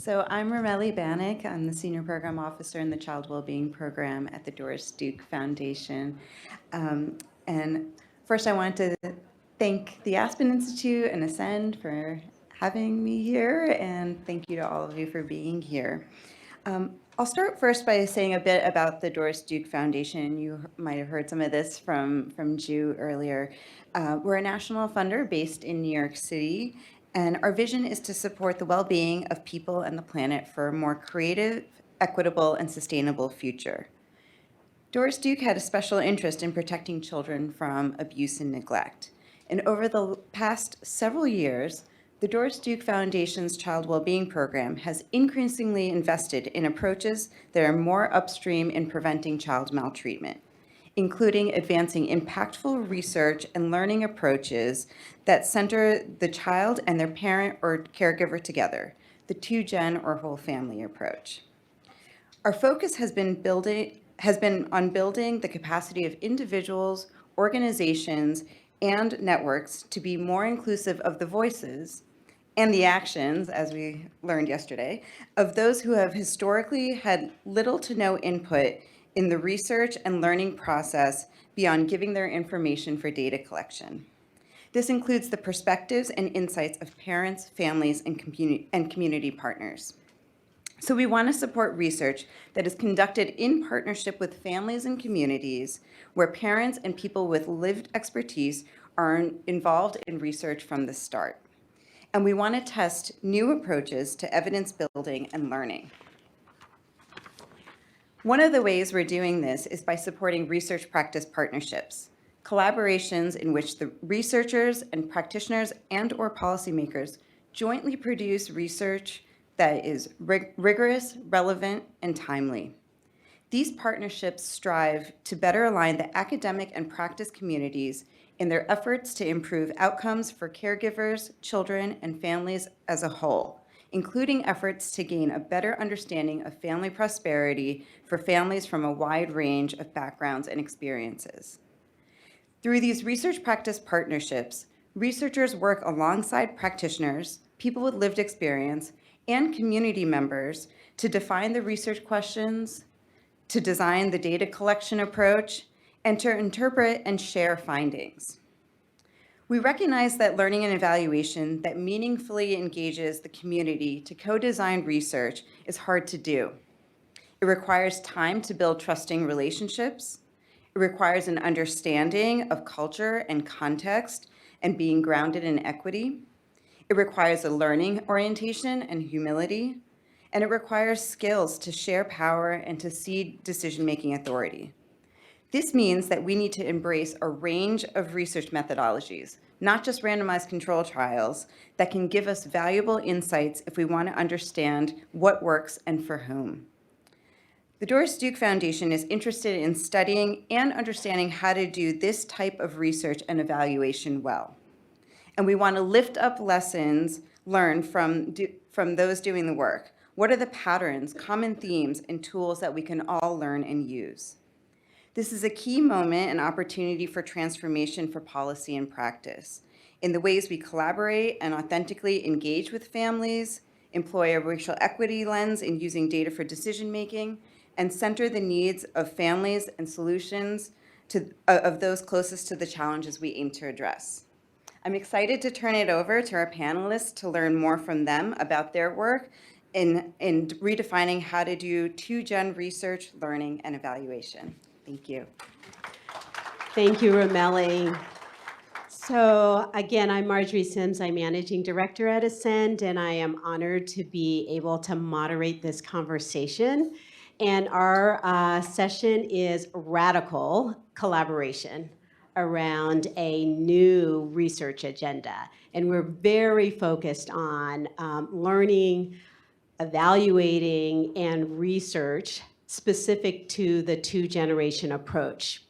So I'm Romelli Bannock. I'm the Senior Program Officer in the Child Wellbeing Program at the Doris Duke Foundation. And first I want to thank the Aspen Institute and Ascend for having me here, and thank you to all of you for being here. I'll start first by saying a bit about the Doris Duke Foundation. You might have heard some of this from Ju earlier. We're a national funder based in New York City, and our vision is to support the well-being of people and the planet for a more creative, equitable, and sustainable future. Doris Duke had a special interest in protecting children from abuse and neglect. And over the past several years, the Doris Duke Foundation's Child Wellbeing Program has increasingly invested in approaches that are more upstream in preventing child maltreatment, including advancing impactful research and learning approaches that center the child and their parent or caregiver together, the two-gen or whole family approach. Our focus has been on building the capacity of individuals, organizations, and networks to be more inclusive of the voices and the actions, as we learned yesterday, of those who have historically had little to no input in the research and learning process beyond giving their information for data collection. This includes the perspectives and insights of parents, families, and community partners. So we want to support research that is conducted in partnership with families and communities where parents and people with lived expertise are involved in research from the start. And we want to test new approaches to evidence building and learning. One of the ways we're doing this is by supporting research practice partnerships, collaborations in which the researchers and practitioners and/or policymakers jointly produce research that is rigorous, relevant, and timely. These partnerships strive to better align the academic and practice communities in their efforts to improve outcomes for caregivers, children, and families as a whole, including efforts to gain a better understanding of family prosperity for families from a wide range of backgrounds and experiences. Through these research practice partnerships, researchers work alongside practitioners, people with lived experience, and community members to define the research questions, to design the data collection approach, and to interpret and share findings. We recognize that learning and evaluation that meaningfully engages the community to co-design research is hard to do. It requires time to build trusting relationships. It requires an understanding of culture and context and being grounded in equity. It requires a learning orientation and humility, and it requires skills to share power and to cede decision-making authority. This means that we need to embrace a range of research methodologies, not just randomized control trials, that can give us valuable insights if we want to understand what works and for whom. The Doris Duke Foundation is interested in studying and understanding how to do this type of research and evaluation well. And we want to lift up lessons learned from those doing the work. What are the patterns, common themes, and tools that we can all learn and use? This is a key moment and opportunity for transformation for policy and practice in the ways we collaborate and authentically engage with families, employ a racial equity lens in using data for decision-making, and center the needs of families and solutions of those closest to the challenges we aim to address. I'm excited to turn it over to our panelists to learn more from them about their work in redefining how to do two-gen research, learning, and evaluation. Thank you. Thank you, Romelli. So again, I'm Marjorie Sims. I'm Managing Director at Ascend, and I am honored to be able to moderate this conversation. And our session is radical collaboration around a new research agenda. And we're very focused on learning, evaluating, and research specific to the two-generation approach.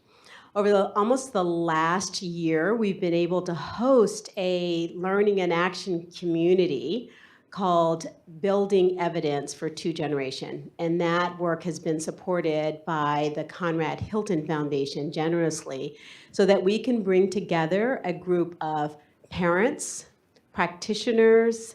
Over almost the last year, we've been able to host a learning and action community called Building Evidence for Two Generation. And that work has been supported by the Conrad Hilton Foundation generously so that we can bring together a group of parents, practitioners,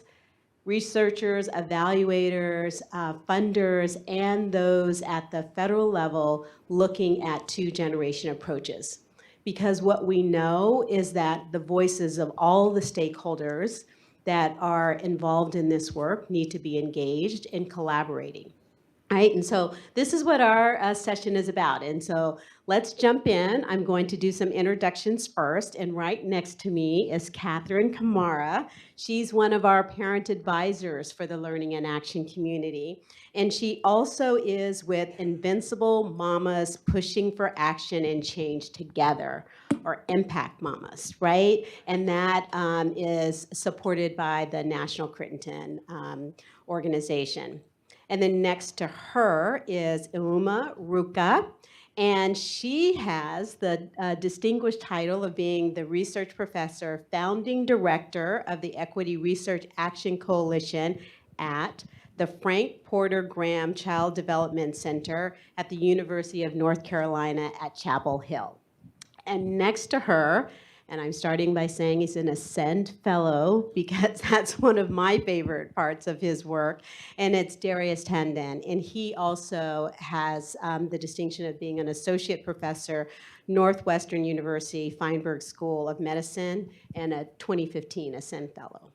researchers, evaluators, funders, and those at the federal level looking at two-generation approaches. Because what we know is that the voices of all the stakeholders that are involved in this work need to be engaged and collaborating. Right, and so this is what our session is about. And so let's jump in. I'm going to do some introductions first. And right next to me is Catherine Kamara. She's one of our parent advisors for the Learning and Action community. And she also is with Invincible Mamas Pushing for Action and Change Together, or Impact Mamas, right? And that is supported by the National Crittenden organization. And then next to her is Uma Ruka, and she has the distinguished title of being the research professor, founding director of the Equity Research Action Coalition at the Frank Porter Graham Child Development Center at the University of North Carolina at Chapel Hill. And next to her, and I'm starting by saying he's an Ascend Fellow because that's one of my favorite parts of his work, and it's Darius Tandon. And he also has the distinction of being an Associate Professor, Northwestern University Feinberg School of Medicine, and a 2015 Ascend Fellow.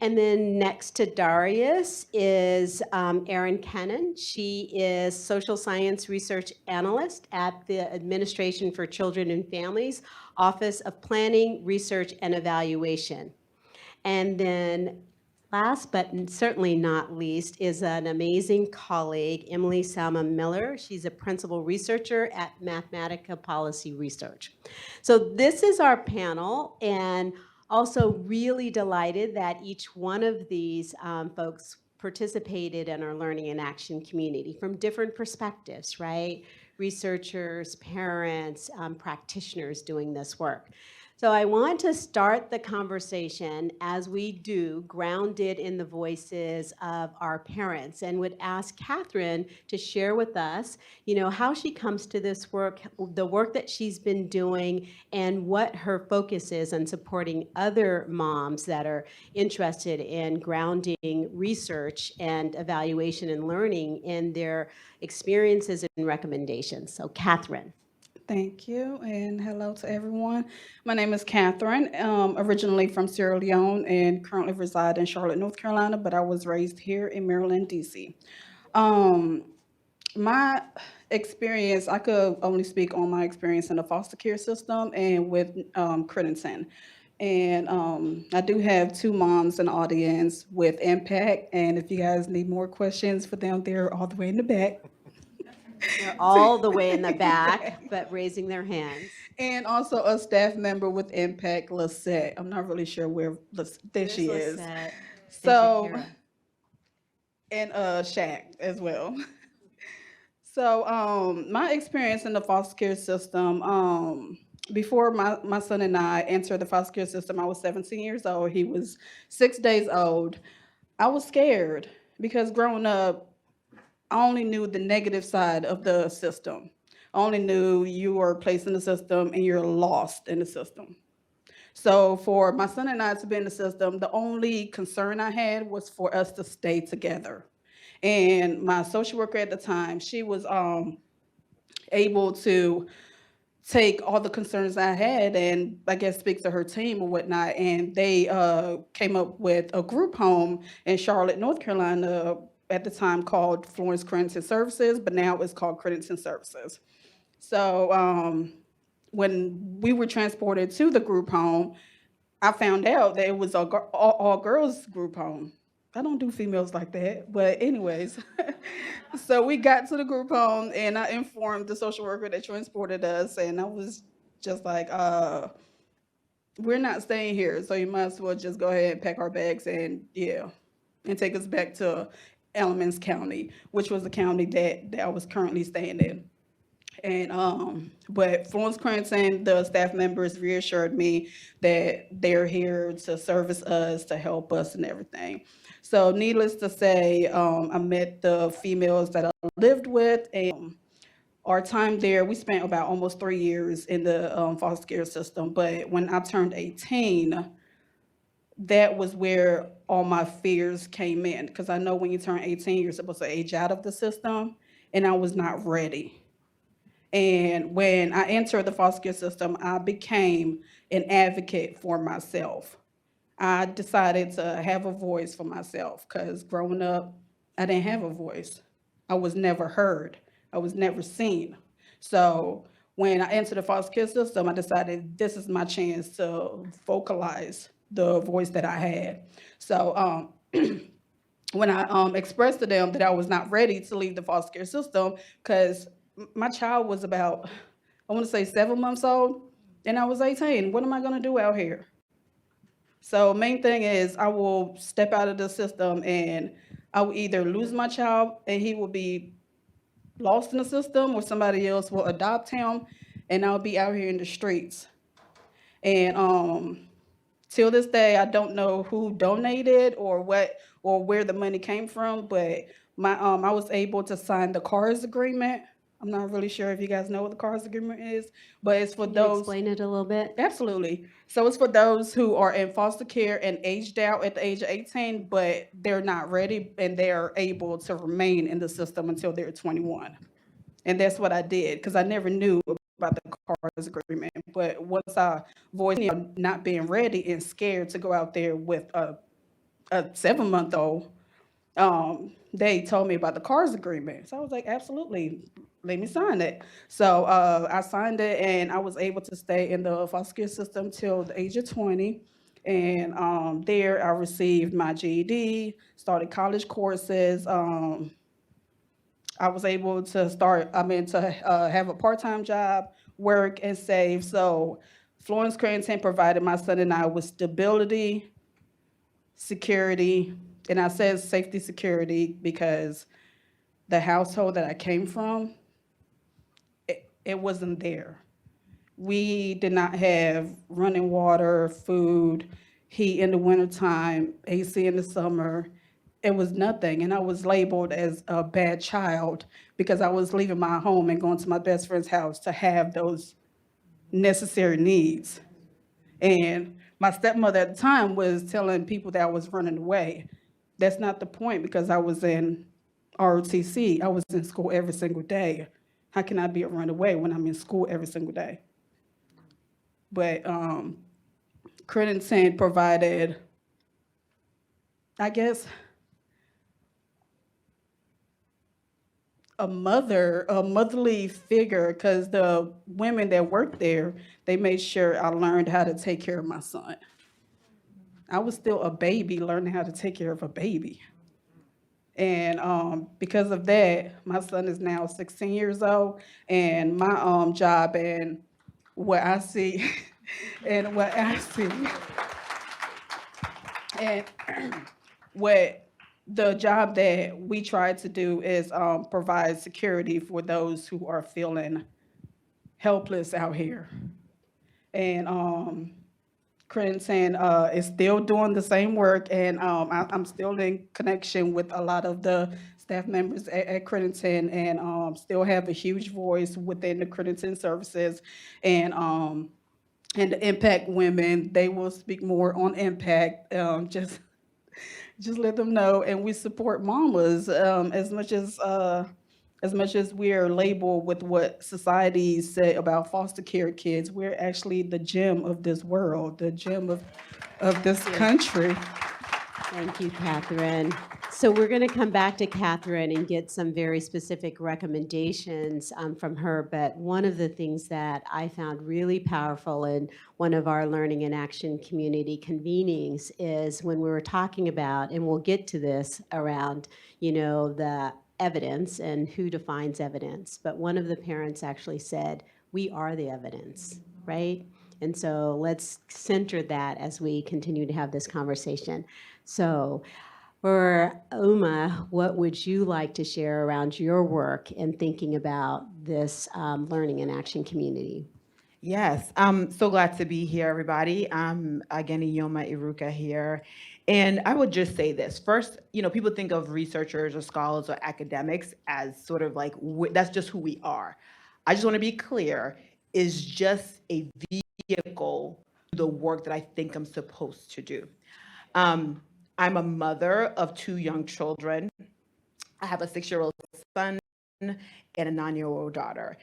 And then next to Darius is Erin Kennan. She is Social Science Research Analyst at the Administration for Children and Families, Office of Planning, Research, and Evaluation. And then last but certainly not least is an amazing colleague, Emily Salma Miller. She's a principal researcher at Mathematica Policy Research. So this is our panel, and also really delighted that each one of these folks participated in our Learning and Action community from different perspectives, right? Researchers, parents, practitioners doing this work. So I want to start the conversation, as we do, grounded in the voices of our parents, and would ask Catherine to share with us, how she comes to this work, the work that she's been doing, and what her focus is on supporting other moms that are interested in grounding research and evaluation and learning in their experiences and recommendations. So Catherine. Thank you, and hello to everyone. My name is Catherine, originally from Sierra Leone and currently reside in Charlotte, North Carolina, but I was raised here in Maryland, D.C. My experience, I could only speak on my experience in the foster care system and with Crittenden. And I do have two moms in the audience with Impact, and if you guys need more questions for them, they're all the way in the back. They're all the way in the back, but raising their hands. And also a staff member with Impact, Lisette. I'm not really sure where there she is. Lisette. So, and Shaq as well. So my experience in the foster care system, before my son and I entered the foster care system, I was 17 years old. He was 6 days old. I was scared because growing up, I only knew the negative side of the system. I only knew you were placed in the system and you're lost in the system. So for my son and I to be in the system, the only concern I had was for us to stay together. And my social worker at the time, she was able to take all the concerns I had and I guess speak to her team or whatnot. And they came up with a group home in Charlotte, North Carolina, at the time called Florence Crittenden Services, but now it's called Crittenden Services. So when we were transported to the group home, I found out that it was a all girls group home. I don't do females like that, but anyways. So we got to the group home and I informed the social worker that transported us, and I was just like, we're not staying here, so you might as well just go ahead and pack our bags and take us back to Alamance County, which was the county that I was currently staying in. And but Florence Crittenden, the staff members reassured me that they're here to service us, to help us and everything. So needless to say, I met the females that I lived with, and our time there, we spent about almost 3 years in the foster care system. But when I turned 18, that was where all my fears came in. Because I know when you turn 18, you're supposed to age out of the system, and I was not ready. And when I entered the foster care system, I became an advocate for myself. I decided to have a voice for myself because growing up, I didn't have a voice. I was never heard. I was never seen. So when I entered the foster care system, I decided this is my chance to vocalize the voice that I had. So when I expressed to them that I was not ready to leave the foster care system, because my child was about, I want to say 7 months old, and I was 18. What am I going to do out here? So main thing is I will step out of the system and I will either lose my child and he will be lost in the system, or somebody else will adopt him and I'll be out here in the streets. And till this day, I don't know who donated or what or where the money came from, but I was able to sign the CARS agreement. I'm not really sure if you guys know what the CARS agreement is, but it's for Can you those. explain it a little bit? Absolutely. So it's for those who are in foster care and aged out at the age of 18, but they're not ready and they're able to remain in the system until they're 21. And that's what I did because I never knew about the CARS agreement. But once I voiced not being ready and scared to go out there with a 7-month-old, they told me about the CARS agreement. So I was like, absolutely, let me sign it. So I signed it and I was able to stay in the foster care system till the age of 20. And there I received my GED, started college courses. I was able to have a part-time job, work, and save. So Florence Creighton provided my son and I with stability, security, and I said safety security because the household that I came from, it wasn't there. We did not have running water, food, heat in the wintertime, AC in the summer. It was nothing. And I was labeled as a bad child because I was leaving my home and going to my best friend's house to have those necessary needs. And my stepmother at the time was telling people that I was running away. That's not the point because I was in ROTC. I was in school every single day. How can I be a runaway when I'm in school every single day? But Credit provided, I guess, a motherly figure, because the women that worked there, they made sure I learned how to take care of my son. I was still a baby learning how to take care of a baby. And because of that, my son is now 16 years old, and my job and what I see, and what I see, and what the job that we try to do is provide security for those who are feeling helpless out here. And Credit is still doing the same work, and I'm still in connection with a lot of the staff members at Credit and still have a huge voice within the Credit services. And the impact women, they will speak more on impact. Just let them know, and we support mamas as much as we are labeled with what society say about foster care kids. We're actually the gem of this world, the gem of this country. Thank you, Catherine. So we're going to come back to Catherine and get some very specific recommendations from her. But one of the things that I found really powerful in one of our Learning in Action community convenings is when we were talking about, and we'll get to this around, the evidence and who defines evidence. But one of the parents actually said, we are the evidence, right? And so let's center that as we continue to have this conversation. So for Uma, what would you like to share around your work in thinking about this Learning in Action community? Yes, I'm so glad to be here, everybody. I'm again Iyoma Iruka here. And I would just say this. First, people think of researchers or scholars or academics as sort of like, that's just who we are. I just want to be clear, is just a vehicle to the work that I think I'm supposed to do. I'm a mother of 2 young children. I have a 6-year-old son and a 9-year-old daughter.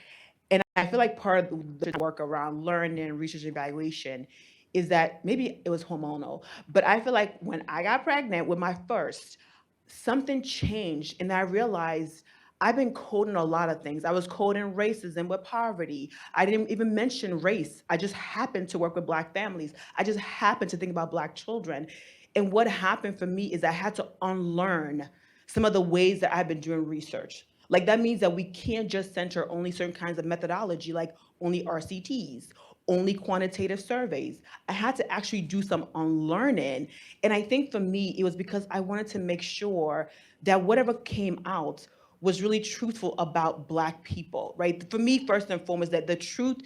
And I feel like part of the work around learning, research, and evaluation is that maybe it was hormonal, but I feel like when I got pregnant with my first, something changed and I realized I've been coding a lot of things. I was coding racism with poverty. I didn't even mention race. I just happened to work with Black families. I just happened to think about Black children. And what happened for me is I had to unlearn some of the ways that I've been doing research. Like that means that we can't just center only certain kinds of methodology, like only RCTs, only quantitative surveys. I had to actually do some unlearning. And I think for me, it was because I wanted to make sure that whatever came out was really truthful about Black people, right? For me, first and foremost, that the truth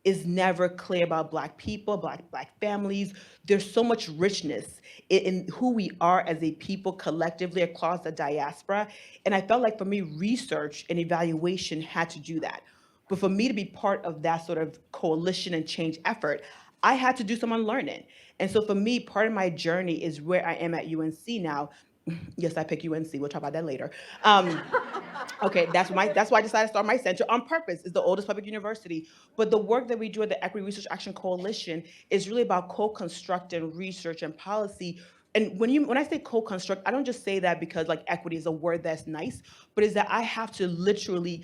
is never clear about Black people, Black families. There's so much richness in who we are as a people collectively across the diaspora. And I felt like for me, research and evaluation had to do that. But for me to be part of that sort of coalition and change effort, I had to do some unlearning. And so for me, part of my journey is where I am at UNC now. Yes, I pick UNC. We'll talk about that later. Okay, that's why I decided to start my center on purpose. It's the oldest public university. But the work that we do at the Equity Research Action Coalition is really about co-constructing research and policy. And when I say co-construct, I don't just say that because like equity is a word that's nice, but is that I have to literally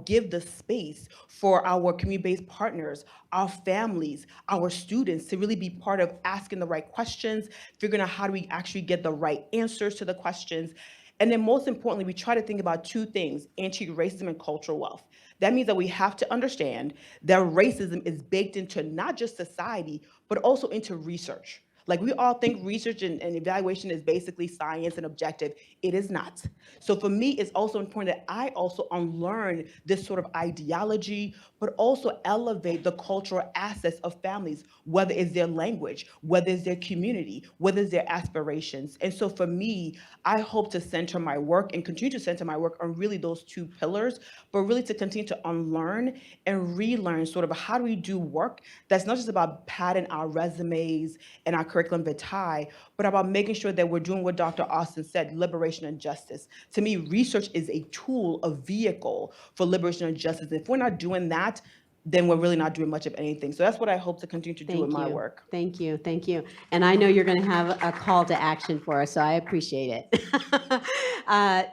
give the space for our community-based partners, our families, our students to really be part of asking the right questions, figuring out how do we actually get the right answers to the questions. And then most importantly, we try to think about 2 things: anti-racism and cultural wealth. That means that we have to understand that racism is baked into not just society, but also into research. Like we all think research and evaluation is basically science and objective. It is not. So for me, it's also important that I also unlearn this sort of ideology, but also elevate the cultural assets of families, whether it's their language, whether it's their community, whether it's their aspirations. And so for me, I hope to center my work and continue to center my work on really those 2 pillars, but really to continue to unlearn and relearn sort of how do we do work that's not just about padding our resumes and our curriculum vitae, but about making sure that we're doing what Dr. Austin said, liberation and justice. To me, research is a tool, a vehicle for liberation and justice. If we're not doing that, then we're really not doing much of anything. So that's what I hope to continue to do in my work. Thank you. Thank you. And I know you're going to have a call to action for us, so I appreciate it.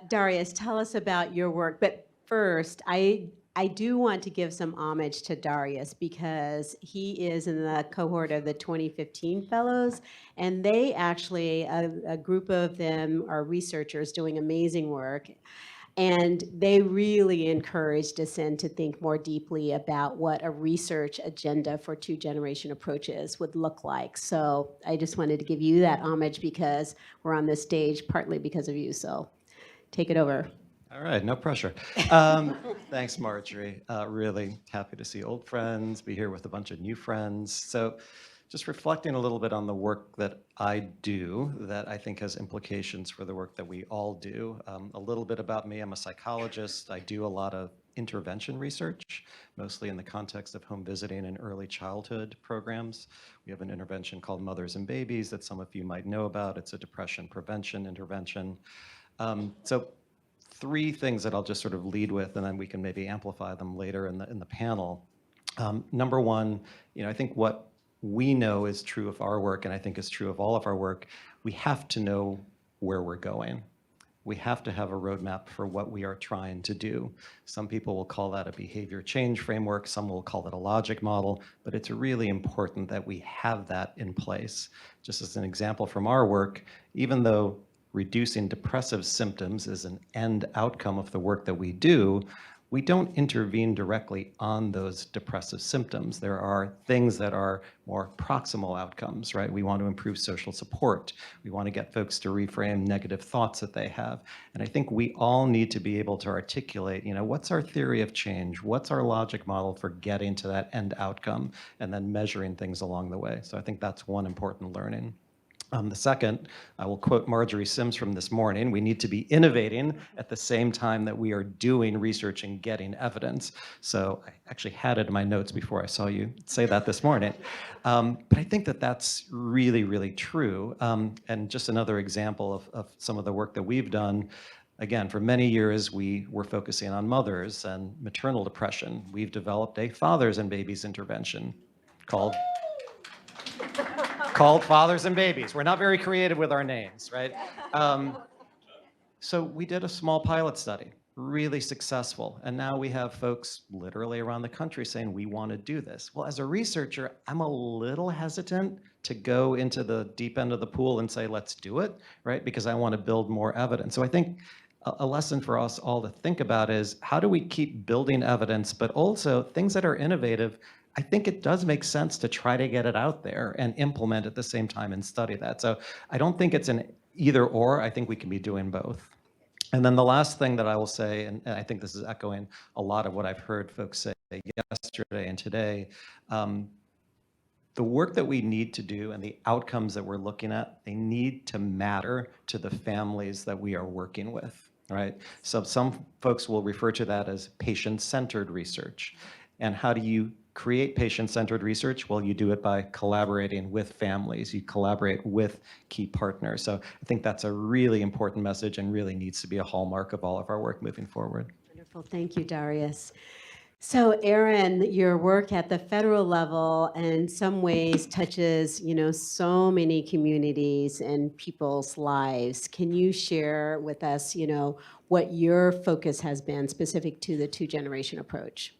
Darius, tell us about your work. But first, I do want to give some homage to Darius because he is in the cohort of the 2015 fellows, and they actually, a group of them are researchers doing amazing work. And they really encouraged Ascend to think more deeply about what a research agenda for 2-generation approaches would look like. So I just wanted to give you that homage because we're on this stage partly because of you. So take it over. All right, no pressure. Thanks, Marjorie. Really happy to see old friends, be here with a bunch of new friends. So just reflecting a little bit on the work that I do that I think has implications for the work that we all do. A little bit about me, I'm a psychologist. I do a lot of intervention research, mostly in the context of home visiting and early childhood programs. We have an intervention called Mothers and Babies that some of you might know about. It's a depression prevention intervention. So 3 things that I'll just sort of lead with, and then we can maybe amplify them later in the panel. Number 1, I think what we know is true of our work, and I think is true of all of our work, we have to know where we're going. We have to have a roadmap for what we are trying to do. Some people will call that a behavior change framework, some will call it a logic model, but it's really important that we have that in place. Just as an example from our work, even though reducing depressive symptoms is an end outcome of the work that we do, we don't intervene directly on those depressive symptoms. There are things that are more proximal outcomes, right? We want to improve social support. We want to get folks to reframe negative thoughts that they have. And I think we all need to be able to articulate, what's our theory of change? What's our logic model for getting to that end outcome? And then measuring things along the way. So I think that's one important learning. The second, I will quote Marjorie Sims from this morning, we need to be innovating at the same time that we are doing research and getting evidence. So I actually had it in my notes before I saw you say that this morning. But I think that that's really, really true. And just another example of some of the work that we've done. Again, for many years, we were focusing on mothers and maternal depression. We've developed a fathers and babies intervention called Fathers and Babies. We're not very creative with our names, right? So we did a small pilot study, really successful. And now we have folks literally around the country saying, we want to do this. Well, as a researcher, I'm a little hesitant to go into the deep end of the pool and say, let's do it, right? Because I want to build more evidence. So I think a lesson for us all to think about is how do we keep building evidence, but also things that are innovative. I think it does make sense to try to get it out there and implement at the same time and study that. So I don't think it's an either or. I think we can be doing both. And then the last thing that I will say, and I think this is echoing a lot of what I've heard folks say yesterday and today, the work that we need to do and the outcomes that we're looking at, they need to matter to the families that we are working with, right? So some folks will refer to that as patient-centered research. And how do you create patient-centered research? Well, you do it by collaborating with families. You collaborate with key partners. So I think that's a really important message and really needs to be a hallmark of all of our work moving forward. Wonderful. Thank you, Darius. So, Erin, your work at the federal level in some ways touches, so many communities and people's lives. Can you share with us, what your focus has been specific to the two-generation approach?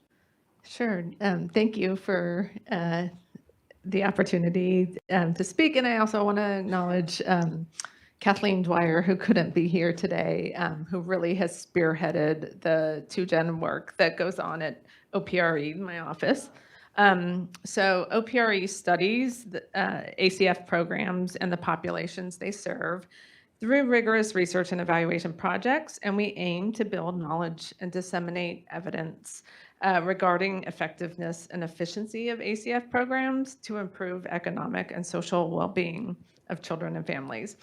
Sure. Thank you for the opportunity to speak. And I also want to acknowledge Kathleen Dwyer, who couldn't be here today, who really has spearheaded the 2Gen work that goes on at OPRE, my office. So OPRE studies the ACF programs and the populations they serve through rigorous research and evaluation projects, and we aim to build knowledge and disseminate evidence regarding effectiveness and efficiency of ACF programs to improve economic and social well-being of children and families.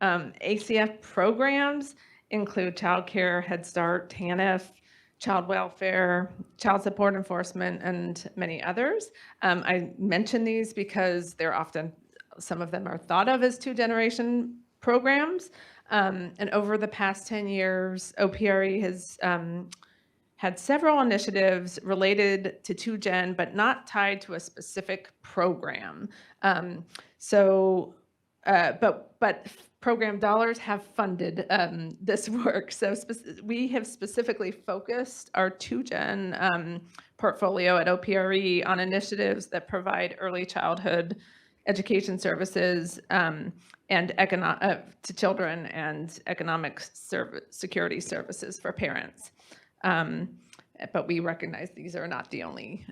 ACF programs include child care, Head Start, TANF, child welfare, child support enforcement, and many others. I mention these because they're often, some of them are thought of as two-generation programs. And over the past 10 years, OPRE has had several initiatives related to 2Gen, but not tied to a specific program. But program dollars have funded this work. So we have specifically focused our 2Gen portfolio at OPRE on initiatives that provide early childhood education services and to children and economic security services for parents. But we recognize these are not the only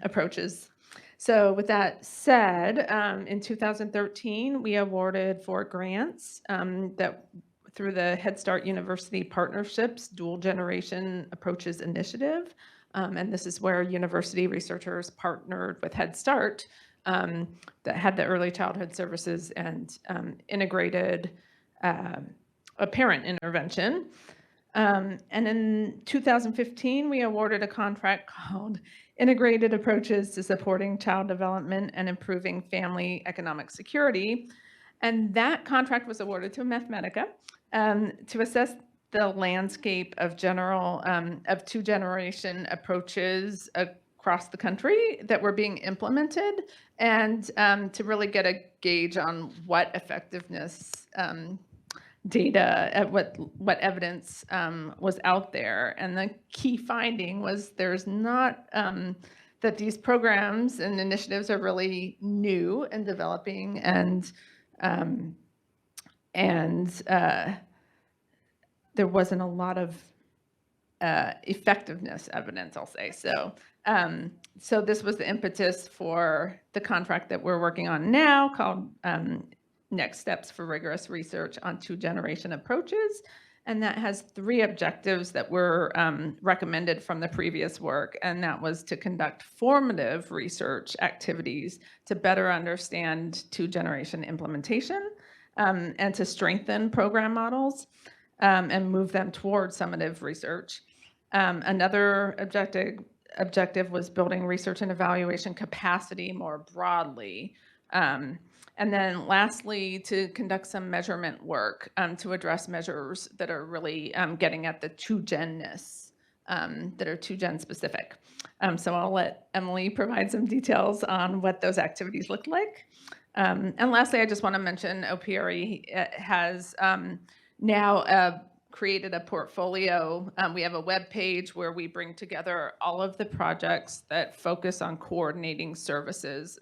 approaches. So with that said, in 2013, we awarded 4 grants that through the Head Start University Partnerships Dual Generation Approaches Initiative. And this is where university researchers partnered with Head Start that had the early childhood services and integrated a parent intervention. And in 2015, we awarded a contract called Integrated Approaches to Supporting Child Development and Improving Family Economic Security. And that contract was awarded to Mathematica to assess the landscape of of two-generation approaches across the country that were being implemented, and to really get a gauge on what effectiveness data, what evidence was out there. And the key finding was there's not, that these programs and initiatives are really new and developing, and there wasn't a lot of effectiveness evidence, I'll say. So this was the impetus for the contract that we're working on now called Next Steps for Rigorous Research on Two-Generation Approaches. And that has 3 objectives that were recommended from the previous work. And that was to conduct formative research activities to better understand two-generation implementation, and to strengthen program models and move them toward summative research. Another objective was building research and evaluation capacity more broadly. And then lastly, to conduct some measurement work to address measures that are really getting at the two-gen-ness, that are two-gen specific. So I'll let Emily provide some details on what those activities look like. And lastly, I just want to mention OPRE has now created a portfolio. We have a web page where we bring together all of the projects that focus on coordinating services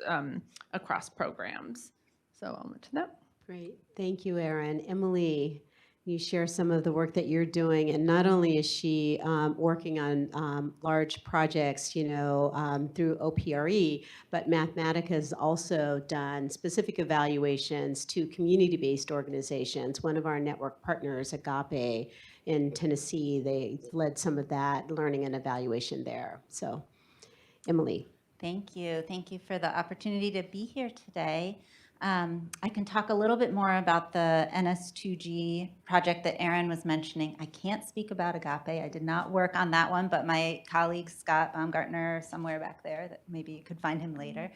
across programs. So I'll mention that. Great. Thank you, Erin. Emily, you share some of the work that you're doing, and not only is she working on large projects, through OPRE, but Mathematica has also done specific evaluations to community-based organizations. One of our network partners, Agape in Tennessee, they led some of that learning and evaluation there. So, Emily. Thank you. Thank you for the opportunity to be here today. I can talk a little bit more about the NS2G project that Erin was mentioning. I can't speak about Agape. I did not work on that one, but my colleague Scott Baumgartner, somewhere back there, that maybe you could find him later,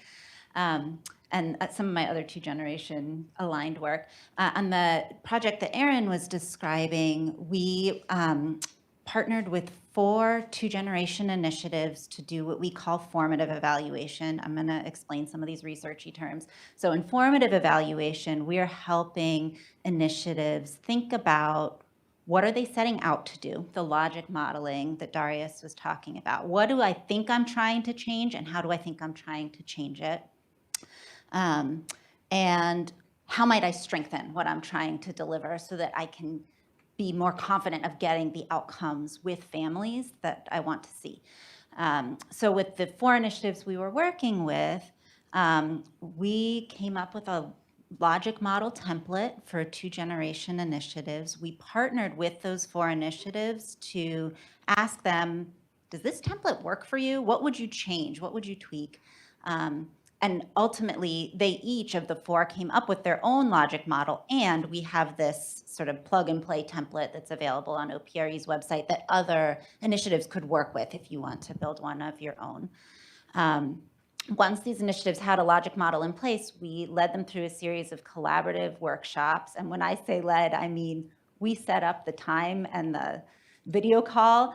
and some of my other two-generation aligned work. On the project that Erin was describing, we partnered with 4 two-generation initiatives to do what we call formative evaluation. I'm going to explain some of these researchy terms. So in formative evaluation, we're helping initiatives think about what are they setting out to do, the logic modeling that Darius was talking about. What do I think I'm trying to change, and how do I think I'm trying to change it? And how might I strengthen what I'm trying to deliver so that I can be more confident of getting the outcomes with families that I want to see. So with the 4 initiatives we were working with, we came up with a logic model template for two-generation initiatives. We partnered with those 4 initiatives to ask them, does this template work for you? What would you change? What would you tweak? And ultimately, they each of the 4 came up with their own logic model, and we have this sort of plug-and-play template that's available on OPRE's website that other initiatives could work with if you want to build one of your own. Once these initiatives had a logic model in place, we led them through a series of collaborative workshops. And when I say led, I mean we set up the time and the video call,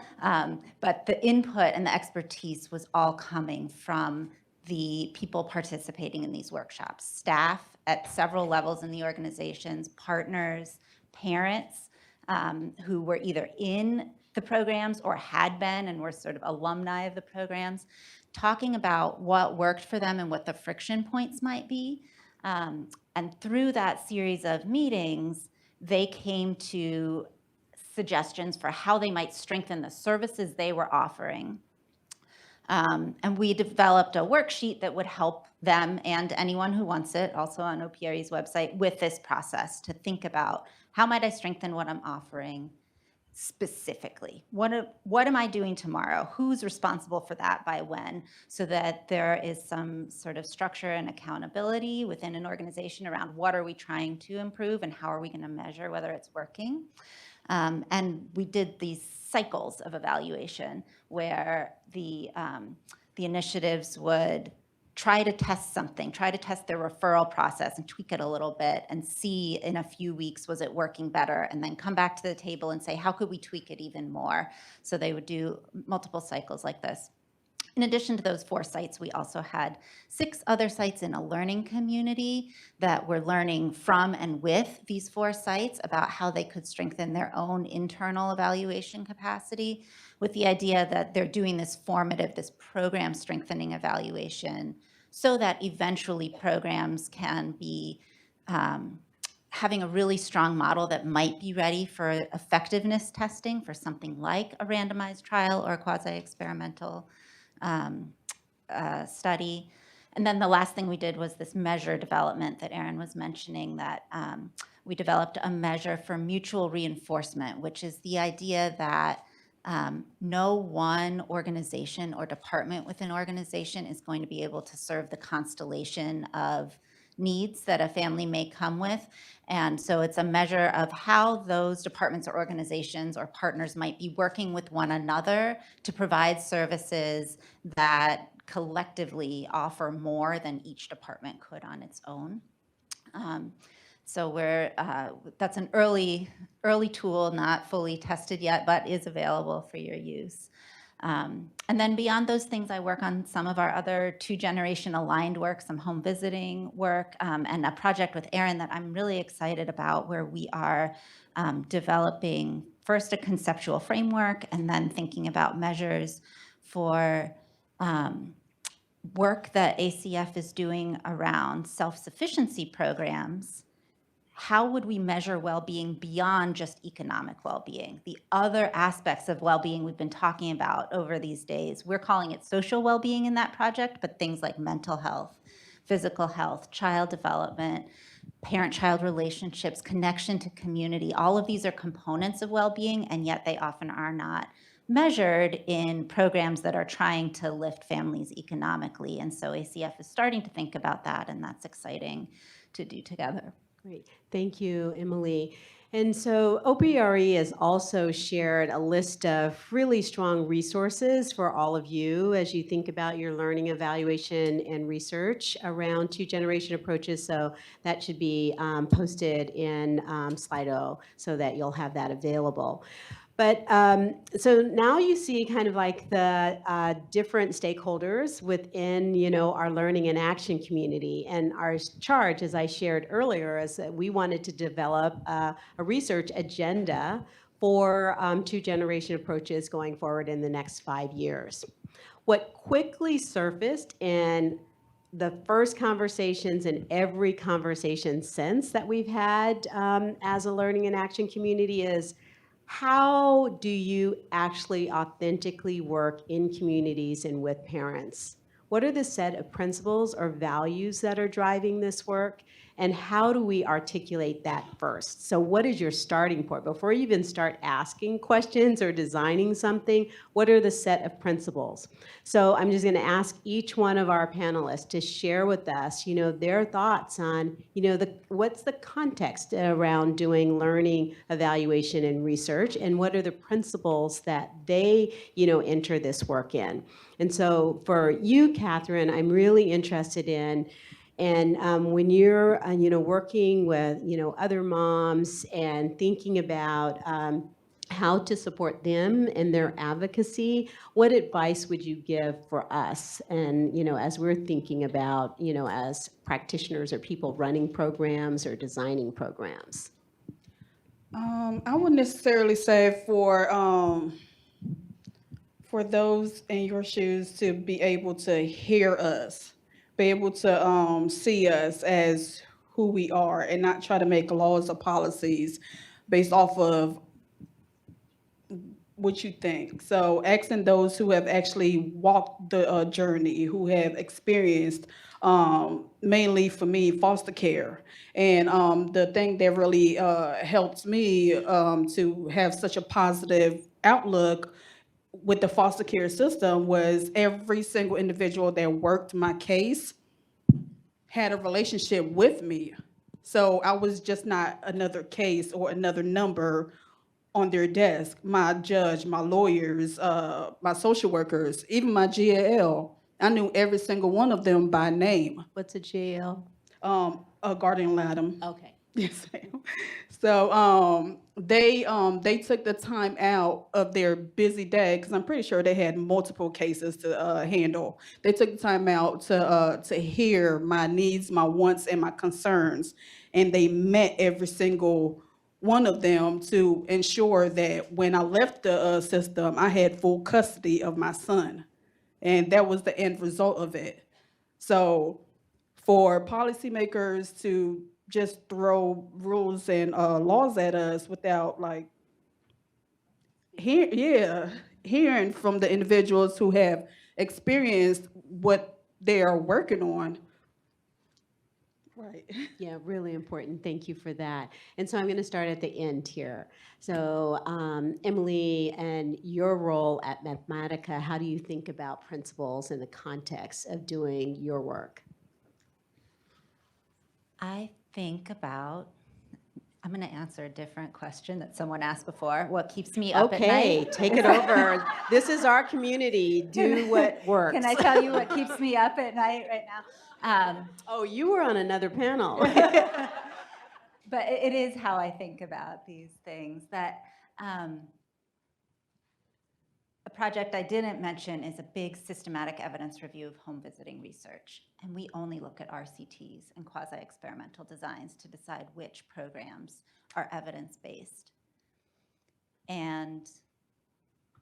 but the input and the expertise was all coming from the people participating in these workshops, staff at several levels in the organizations, partners, parents who were either in the programs or had been and were sort of alumni of the programs, talking about what worked for them and what the friction points might be. And through that series of meetings, they came to suggestions for how they might strengthen the services they were offering. And we developed a worksheet that would help them and anyone who wants it, also on OPRE's website, with this process to think about how might I strengthen what I'm offering specifically? What am I doing tomorrow? Who's responsible for that by when? So that there is some sort of structure and accountability within an organization around what are we trying to improve and how are we going to measure whether it's working. And we did these cycles of evaluation where the initiatives would try to test something, try to test their referral process and tweak it a little bit and see in a few weeks, was it working better? And then come back to the table and say, how could we tweak it even more? So they would do multiple cycles like this. In addition to those 4 sites, we also had 6 other sites in a learning community that were learning from and with these 4 sites about how they could strengthen their own internal evaluation capacity, with the idea that they're doing this formative, this program strengthening evaluation so that eventually programs can be having a really strong model that might be ready for effectiveness testing for something like a randomized trial or a quasi-experimental study. And then the last thing we did was this measure development that Erin was mentioning, that we developed a measure for mutual reinforcement, which is the idea that no one organization or department within an organization is going to be able to serve the constellation of needs that a family may come with. And so it's a measure of how those departments or organizations or partners might be working with one another to provide services that collectively offer more than each department could on its own. So that's an early tool, not fully tested yet, but is available for your use. And then beyond those things, I work on some of our other 2-generation aligned work, some home visiting work, and a project with Erin that I'm really excited about, where we are developing first a conceptual framework and then thinking about measures for work that ACF is doing around self-sufficiency programs. How would we measure well-being beyond just economic well-being? The other aspects of well-being we've been talking about over these days, we're calling it social well-being in that project, but things like mental health, physical health, child development, parent-child relationships, connection to community, all of these are components of well-being, and yet they often are not measured in programs that are trying to lift families economically. And so ACF is starting to think about that, and that's exciting to do together. Great. Thank you, Emily. And so OPRE has also shared a list of really strong resources for all of you as you think about your learning, evaluation, and research around 2-generation approaches. So that should be posted in Slido so that you'll have that available. But so now you see kind of like the different stakeholders within, our learning and action community. And our charge, as I shared earlier, is that we wanted to develop a research agenda for 2-generation approaches going forward in the next 5 years. What quickly surfaced in the first conversations and every conversation since that we've had as a learning and action community is, how do you actually authentically work in communities and with parents? What are the set of principles or values that are driving this work? And how do we articulate that first? So what is your starting point? Before you even start asking questions or designing something, what are the set of principles? So I'm just going to ask each one of our panelists to share with us, their thoughts on, what's the context around doing learning, evaluation, and research, and what are the principles that they, enter this work in. And so for you, Catherine, I'm really interested in, and when you're, working with, other moms and thinking about how to support them in their advocacy, what advice would you give for us? And, as we're thinking about, as practitioners or people running programs or designing programs. I wouldn't necessarily say for those in your shoes to be able to hear us, be able to see us as who we are, and not try to make laws or policies based off of what you think. So asking those who have actually walked the journey, who have experienced, mainly for me, foster care. And the thing that really helps me to have such a positive outlook with the foster care system was every single individual that worked my case had a relationship with me. So I was just not another case or another number on their desk. My judge, my lawyers, my social workers, even my GAL, I knew every single one of them by name. What's a GAL? A guardian ad litem. Okay. Yes, ma'am. So they took the time out of their busy day, because I'm pretty sure they had multiple cases to handle. They took the time out to hear my needs, my wants, and my concerns, and they met every single one of them to ensure that when I left the system, I had full custody of my son, and that was the end result of it. So for policymakers to just throw rules and laws at us without hearing from the individuals who have experienced what they are working on. Right. Yeah, really important. Thank you for that. And so I'm going to start at the end here. So Emily, and your role at Mathematica, how do you think about principles in the context of doing your work? I think about, I'm going to answer a different question that someone asked before. What keeps me up at Okay, night? take it over. This is our community. Do what works. Can I tell you what keeps me up at night right now? Oh, you were on another panel. But it is how I think about these things. That a project I didn't mention is a big systematic evidence review of home visiting research. And we only look at RCTs and quasi-experimental designs to decide which programs are evidence-based. And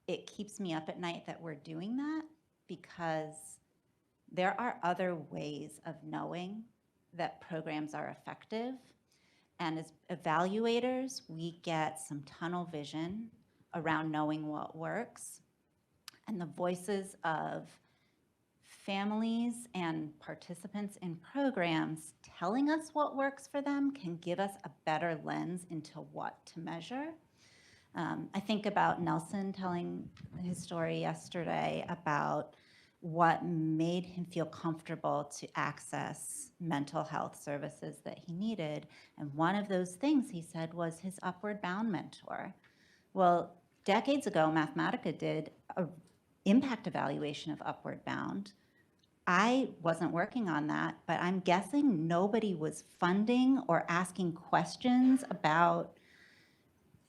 it keeps me up at night that we're doing that, because there are other ways of knowing that programs are effective. And as evaluators, we get some tunnel vision around knowing what works. And the voices of families and participants in programs telling us what works for them can give us a better lens into what to measure. I think about Nelson telling his story yesterday about what made him feel comfortable to access mental health services that he needed. And one of those things he said was his Upward Bound mentor. Well, decades ago, Mathematica did an impact evaluation of Upward Bound. I wasn't working on that, but I'm guessing nobody was funding or asking questions about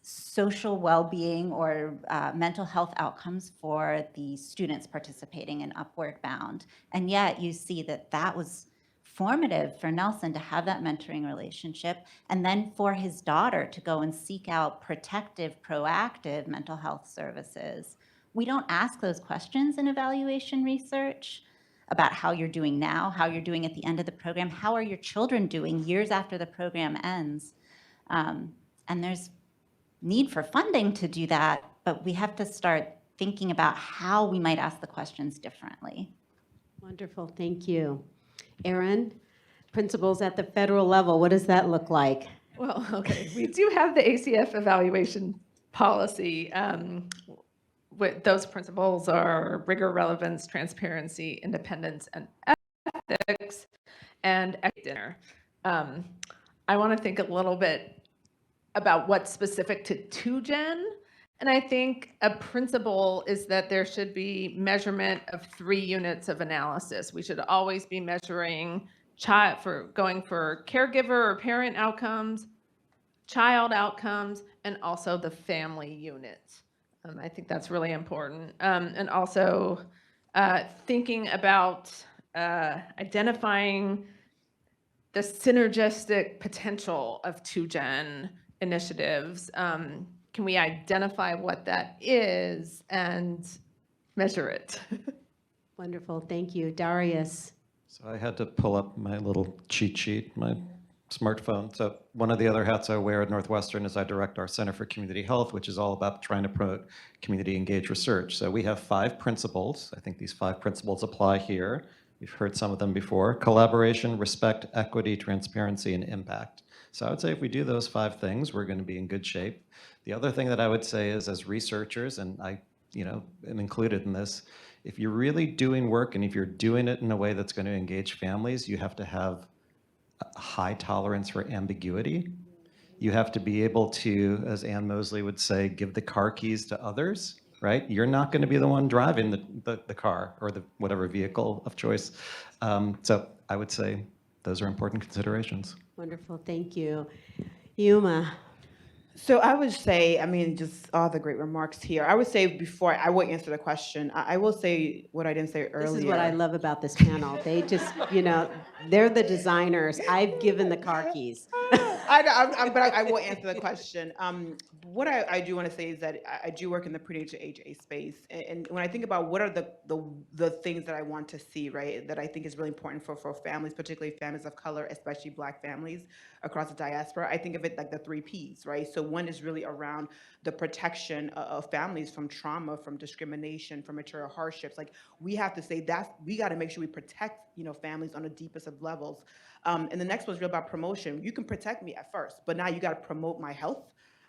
social well-being or mental health outcomes for the students participating in Upward Bound. And yet you see that that was formative for Nelson to have that mentoring relationship, and then for his daughter to go and seek out protective, proactive mental health services. We don't ask those questions in evaluation research about how you're doing now, how you're doing at the end of the program, how are your children doing years after the program ends. And there's need for funding to do that, but we have to start thinking about how we might ask the questions differently. Wonderful, thank you. Erin, principals at the federal level, what does that look like? Well, okay, we do have the ACF evaluation policy. Those principles are rigor, relevance, transparency, independence, and ethics, and dinner. I want to think a little bit about what's specific to 2Gen. And I think a principle is that there should be measurement of 3 units of analysis. We should always be measuring going for caregiver or parent outcomes, child outcomes, and also the family unit. I think that's really important. And also thinking about identifying the synergistic potential of 2Gen initiatives. Can we identify what that is and measure it? Wonderful, thank you. Darius. So I had to pull up my little cheat sheet, my smartphone. So one of the other hats I wear at Northwestern is I direct our Center for Community Health, which is all about trying to promote community engaged research. So we have 5 principles. I think these 5 principles apply here. You've heard some of them before: collaboration, respect, equity, transparency, and impact. So I would say if we do those 5 things, we're going to be in good shape. The other thing that I would say is, as researchers, and I am included in this, if you're really doing work and if you're doing it in a way that's going to engage families, you have to have a high tolerance for ambiguity. You have to be able to, as Ann Mosley would say, give the car keys to others, right? You're not going to be the one driving the car or the whatever vehicle of choice. So I would say those are important considerations. Wonderful, thank you. Yuma. So I would say, I mean, just all the great remarks here. I would say before I will answer the question, I will say what I didn't say earlier. This is what I love about this panel. They just, they're the designers. I've given the car keys. But I will answer the question. What I do want to say is that I do work in the prenatal age A space, and when I think about what are the things that I want to see, right, that I think is really important for families, particularly families of color, especially Black families across the diaspora, I think of it like the 3 Ps, right? So one is really around the protection of families from trauma, from discrimination, from material hardships. Like we have to say that we got to make sure we protect, families on the deepest of levels. And the next one's real about promotion. You can protect me at first, but now you got to promote my health,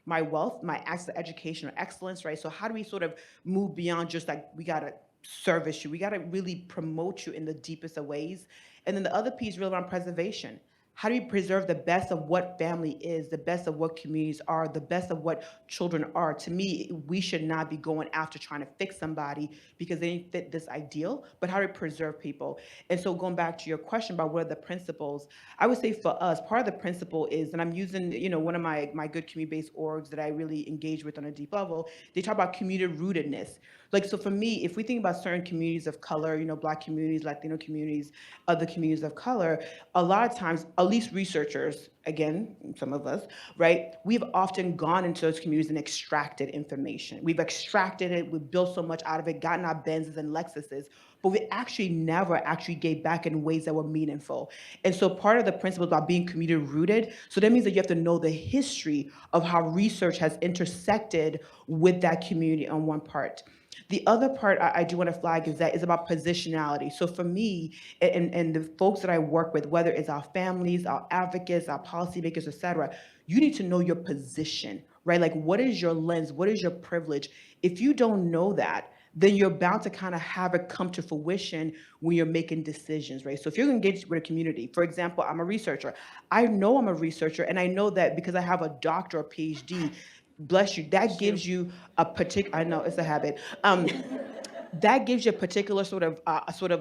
my wealth, my access to education or excellence, right? So how do we sort of move beyond just like we got to service you? We got to really promote you in the deepest of ways. And then the other piece real around preservation. How do we preserve the best of what family is, the best of what communities are, the best of what children are? To me, we should not be going after trying to fix somebody because they didn't fit this ideal, but how do we preserve people? And so going back to your question about what are the principles, I would say for us, part of the principle is, and I'm using, one of my good community-based orgs that I really engage with on a deep level, they talk about community rootedness. Like, so for me, if we think about certain communities of color, Black communities, Latino communities, other communities of color, a lot of times, at least researchers, again, some of us, right, we've often gone into those communities and extracted information. We've extracted it, we've built so much out of it, gotten our Benzes and Lexuses, but we actually never actually gave back in ways that were meaningful. And so part of the principle about being community rooted, so that means that you have to know the history of how research has intersected with that community on one part. The other part I do want to flag is that it's about positionality. So for me and the folks that I work with, whether it's our families, our advocates, our policymakers, et cetera, you need to know your position, right? Like, what is your lens? What is your privilege? If you don't know that, then you're bound to kind of have it come to fruition when you're making decisions, right? So if you're engaged with a community, for example, I'm a researcher. I know I'm a researcher, and I know that because I have a doctor or PhD, bless you, that gives you a particular, I know it's a habit. That gives you a particular sort of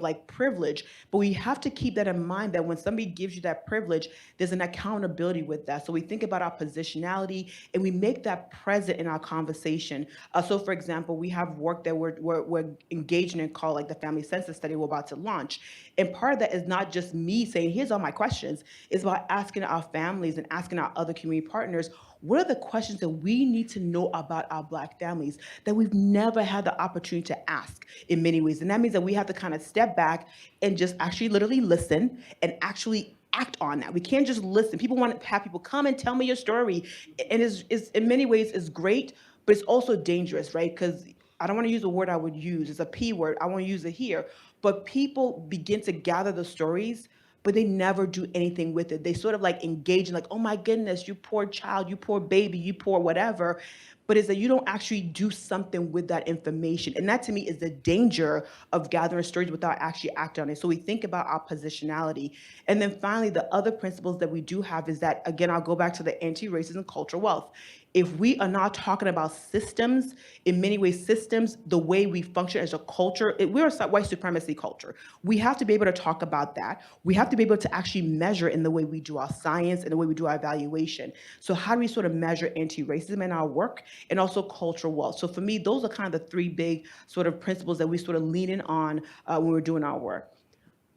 like privilege, but we have to keep that in mind that when somebody gives you that privilege, there's an accountability with that. So we think about our positionality and we make that present in our conversation. So for example, we have work that we're engaging in called like the family census study we're about to launch. And part of that is not just me saying, here's all my questions. It's about asking our families and asking our other community partners, what are the questions that we need to know about our Black families that we've never had the opportunity to ask in many ways? And that means that we have to kind of step back and just actually literally listen and actually act on that. We can't just listen. People want to have people come and tell me your story. And is in many ways is great, but it's also dangerous, right? Because I don't want to use a word I would use. It's a P word. I want to use it here. But people begin to gather the stories, but they never do anything with it. They sort of like engage in like, oh my goodness, you poor child, you poor baby, you poor whatever. But it's that you don't actually do something with that information. And that to me is the danger of gathering stories without actually acting on it. So we think about our positionality. And then finally, the other principles that we do have is that, again, I'll go back to the anti-racism cultural wealth. If we are not talking about systems, in many ways, systems, the way we function as a culture, we're a white supremacy culture. We have to be able to talk about that. We have to be able to actually measure in the way we do our science and the way we do our evaluation. So how do we sort of measure anti-racism in our work and also cultural wealth? So for me, those are kind of the 3 big sort of principles that we sort of lean in on when we're doing our work.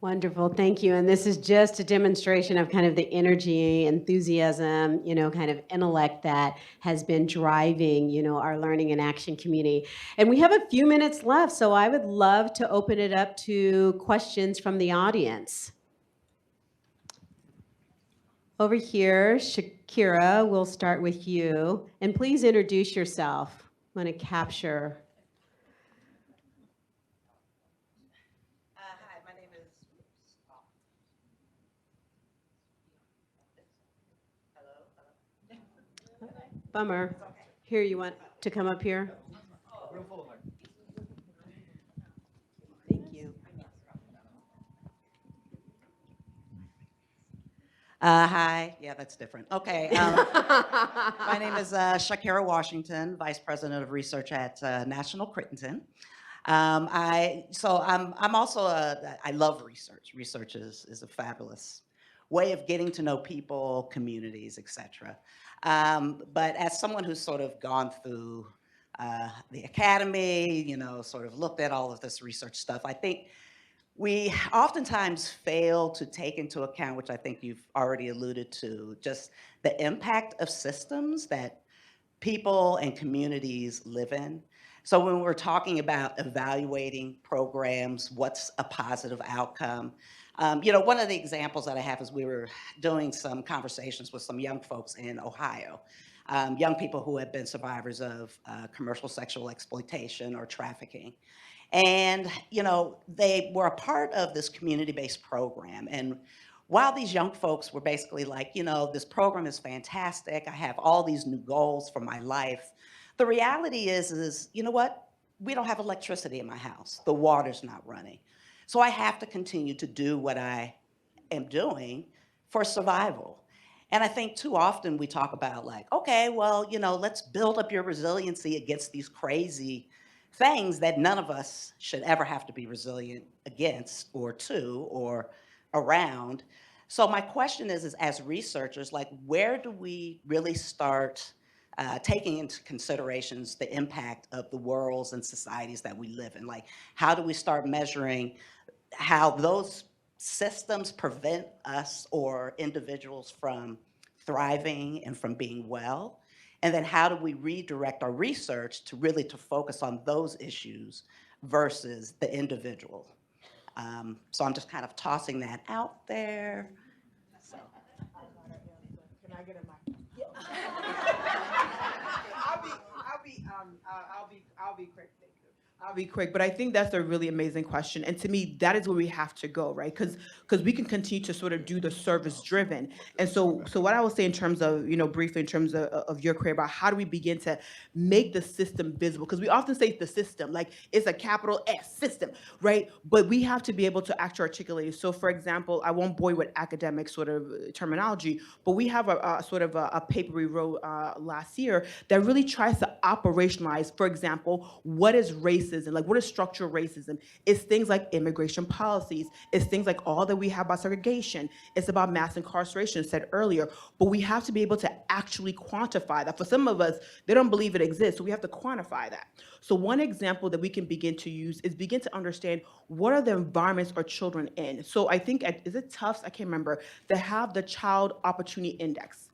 Wonderful, thank you. And this is just a demonstration of kind of the energy, enthusiasm, kind of intellect that has been driving, our learning and action community. And we have a few minutes left, so I would love to open it up to questions from the audience. Over here, Shakira, we'll start with you. And please introduce yourself. I want to capture. Hi, my name is. Hello. Bummer. Here, you want to come up here? Thank you. Hi. Yeah, that's different. Okay. My name is Shakira Washington, Vice President of Research at National Crittenden. I'm also I love research. Research is a fabulous way of getting to know people, communities, etc. But as someone who's sort of gone through the academy, sort of looked at all of this research stuff, I think we oftentimes fail to take into account, which I think you've already alluded to, just the impact of systems that people and communities live in. So when we're talking about evaluating programs, what's a positive outcome? One of the examples that I have is we were doing some conversations with some young folks in Ohio, young people who have been survivors of commercial sexual exploitation or trafficking. And, they were a part of this community-based program. And while these young folks were basically like, this program is fantastic, I have all these new goals for my life, the reality is, you know what? We don't have electricity in my house. The water's not running. So I have to continue to do what I am doing for survival. And I think too often we talk about like, okay, well, let's build up your resiliency against these crazy things that none of us should ever have to be resilient against or to or around. So my question is as researchers, like where do we really start taking into considerations the impact of the worlds and societies that we live in? Like how do we start measuring how those systems prevent us or individuals from thriving and from being well? And then how do we redirect our research to really to focus on those issues versus the individual? So I'm just kind of tossing that out there. So. Can I get a mic? I'll be quick. Thank you. I'll be quick, but I think that's a really amazing question. And to me, that is where we have to go, right? Because we can continue to sort of do the service driven. And so what I will say in terms of, briefly in terms of your career about how do we begin to make the system visible? Because we often say the system, like it's a capital S system, right? But we have to be able to actually articulate it. So for example, I won't bore you with academic sort of terminology, but we have a sort of a paper we wrote last year that really tries to operationalize, for example, what is racism? Like what is structural racism? It's things like immigration policies. It's things like all that we have about segregation. It's about mass incarceration, said earlier. But we have to be able to actually quantify that. For some of us, they don't believe it exists, so we have to quantify that. So one example that we can begin to use is begin to understand what are the environments our children in. So I think, is it Tufts? I can't remember. They have the Child Opportunity Index.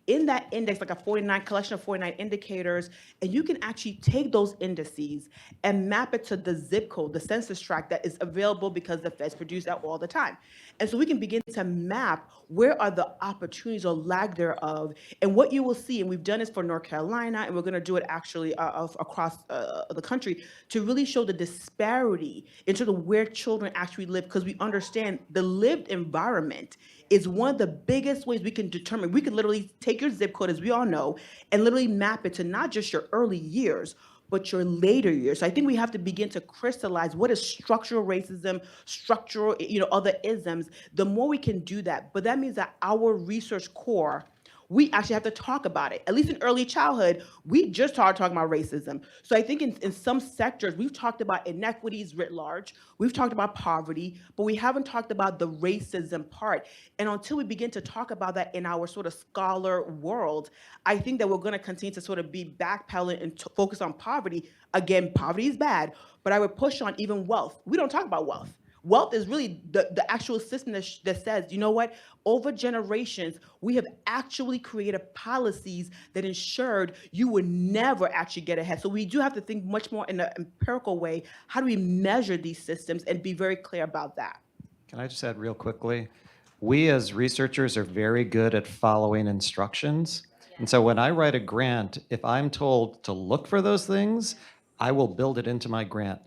In that index, like a collection of 49 indicators, and you can actually take those indices and map it to the zip code, the census tract that is available because the feds produce that all the time. And so we can begin to map where are the opportunities or lack thereof. And what you will see, and we've done this for North Carolina, and we're going to do it actually across the country to really show the disparity in terms of where children actually live, because we understand the lived environment is one of the biggest ways we can determine. We can literally take your zip code, as we all know, and literally map it to not just your early years, but your later years. So I think we have to begin to crystallize what is structural racism, structural, other isms. The more we can do that, but that means that our research core, we actually have to talk about it. At least in early childhood, we just started talking about racism. So I think in some sectors, we've talked about inequities writ large, we've talked about poverty, but we haven't talked about the racism part. And until we begin to talk about that in our sort of scholar world, I think that we're gonna continue to sort of be backpedaling and focus on poverty. Again, poverty is bad, but I would push on even wealth. We don't talk about wealth. Wealth is really the actual system that says, you know what, over generations, we have actually created policies that ensured you would never actually get ahead. So we do have to think much more in an empirical way. How do we measure these systems and be very clear about that? Can I just add real quickly? We as researchers are very good at following instructions. And so when I write a grant, if I'm told to look for those things, I will build it into my grant.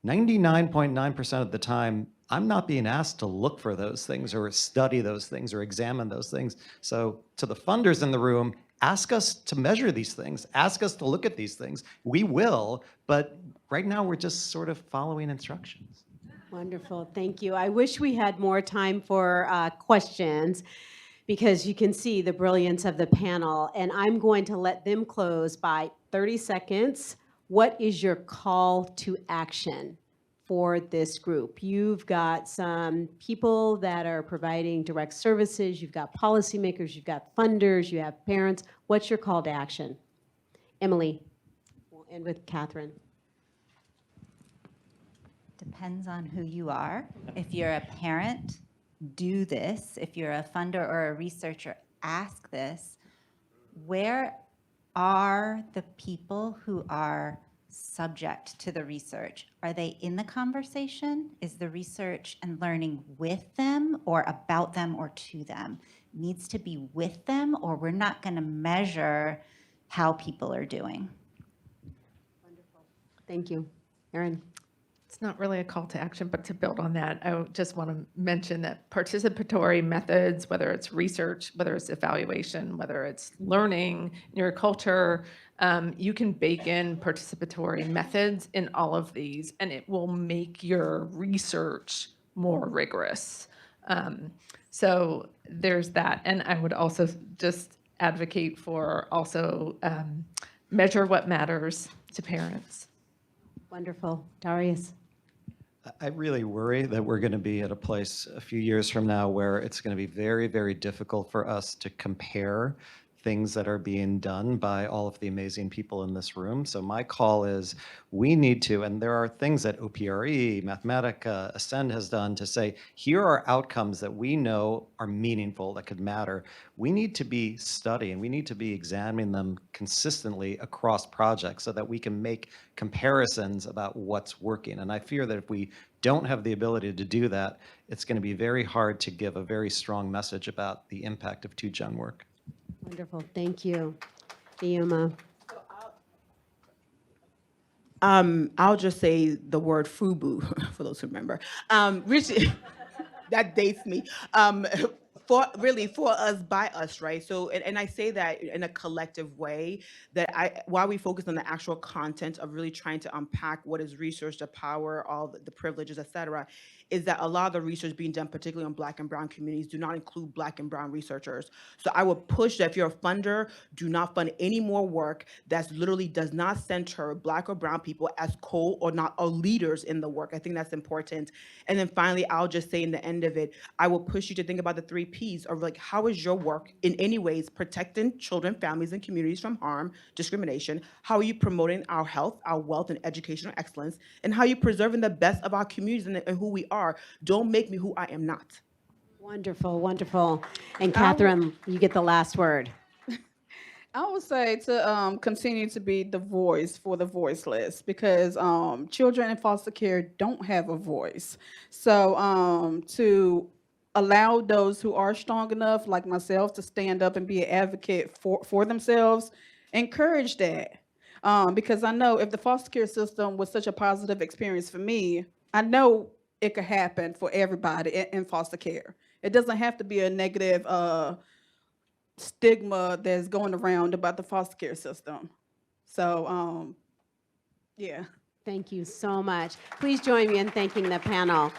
99.9% of the time, I'm not being asked to look for those things or study those things or examine those things. So to the funders in the room, ask us to measure these things, ask us to look at these things. We will, but right now we're just sort of following instructions. Wonderful, thank you. I wish we had more time for questions because you can see the brilliance of the panel, and I'm going to let them close by 30 seconds. What is your call to action for this group? You've got some people that are providing direct services, you've got policymakers, you've got funders, you have parents. What's your call to action? Emily, we'll end with Catherine. Depends on who you are. If you're a parent, do this. If you're a funder or a researcher, ask this. Where are the people who are subject to the research? Are they in the conversation? Is the research and learning with them or about them or to them? Needs to be with them, or we're not going to measure how people are doing. Thank you. Erin? It's not really a call to action, but to build on that, I just want to mention that participatory methods, whether it's research, whether it's evaluation, whether it's learning in your culture, you can bake in participatory methods in all of these, and it will make your research more rigorous. So there's that. And I would also just advocate for also measure what matters to parents. Wonderful. Darius? I really worry that we're going to be at a place a few years from now where it's going to be very, very difficult for us to compare things that are being done by all of the amazing people in this room. So my call is we need to, and there are things that OPRE, Mathematica, Ascend has done to say, here are outcomes that we know are meaningful, that could matter. We need to be studying, we need to be examining them consistently across projects so that we can make comparisons about what's working. And I fear that if we don't have the ability to do that, it's going to be very hard to give a very strong message about the impact of 2Gen work. Wonderful. Thank you. Ioma? I'll just say the word FUBU for those who remember. That dates me. For us, by us, right? So, and I say that in a collective way, that while we focus on the actual content of really trying to unpack what is research, the power, all the privileges, et cetera, is that a lot of the research being done, particularly on Black and Brown communities, do not include Black and Brown researchers. So I would push that if you're a funder, do not fund any more work that literally does not center Black or Brown people as or leaders in the work. I think that's important. And then finally, I'll just say in the end of it, I will push you to think about the 3 Ps of like, how is your work in any ways protecting children, families, and communities from harm, discrimination? How are you promoting our health, our wealth, and educational excellence? And how are you preserving the best of our communities and who we are? Don't make me who I am not. Wonderful, wonderful. And Catherine, you get the last word. I would say to continue to be the voice for the voiceless, because children in foster care don't have a voice. So to allow those who are strong enough, like myself, to stand up and be an advocate for themselves, encourage that. Because I know if the foster care system was such a positive experience for me, I know it could happen for everybody in foster care. It doesn't have to be a negative stigma that's going around about the foster care system. So, yeah. Thank you so much. Please join me in thanking the panel.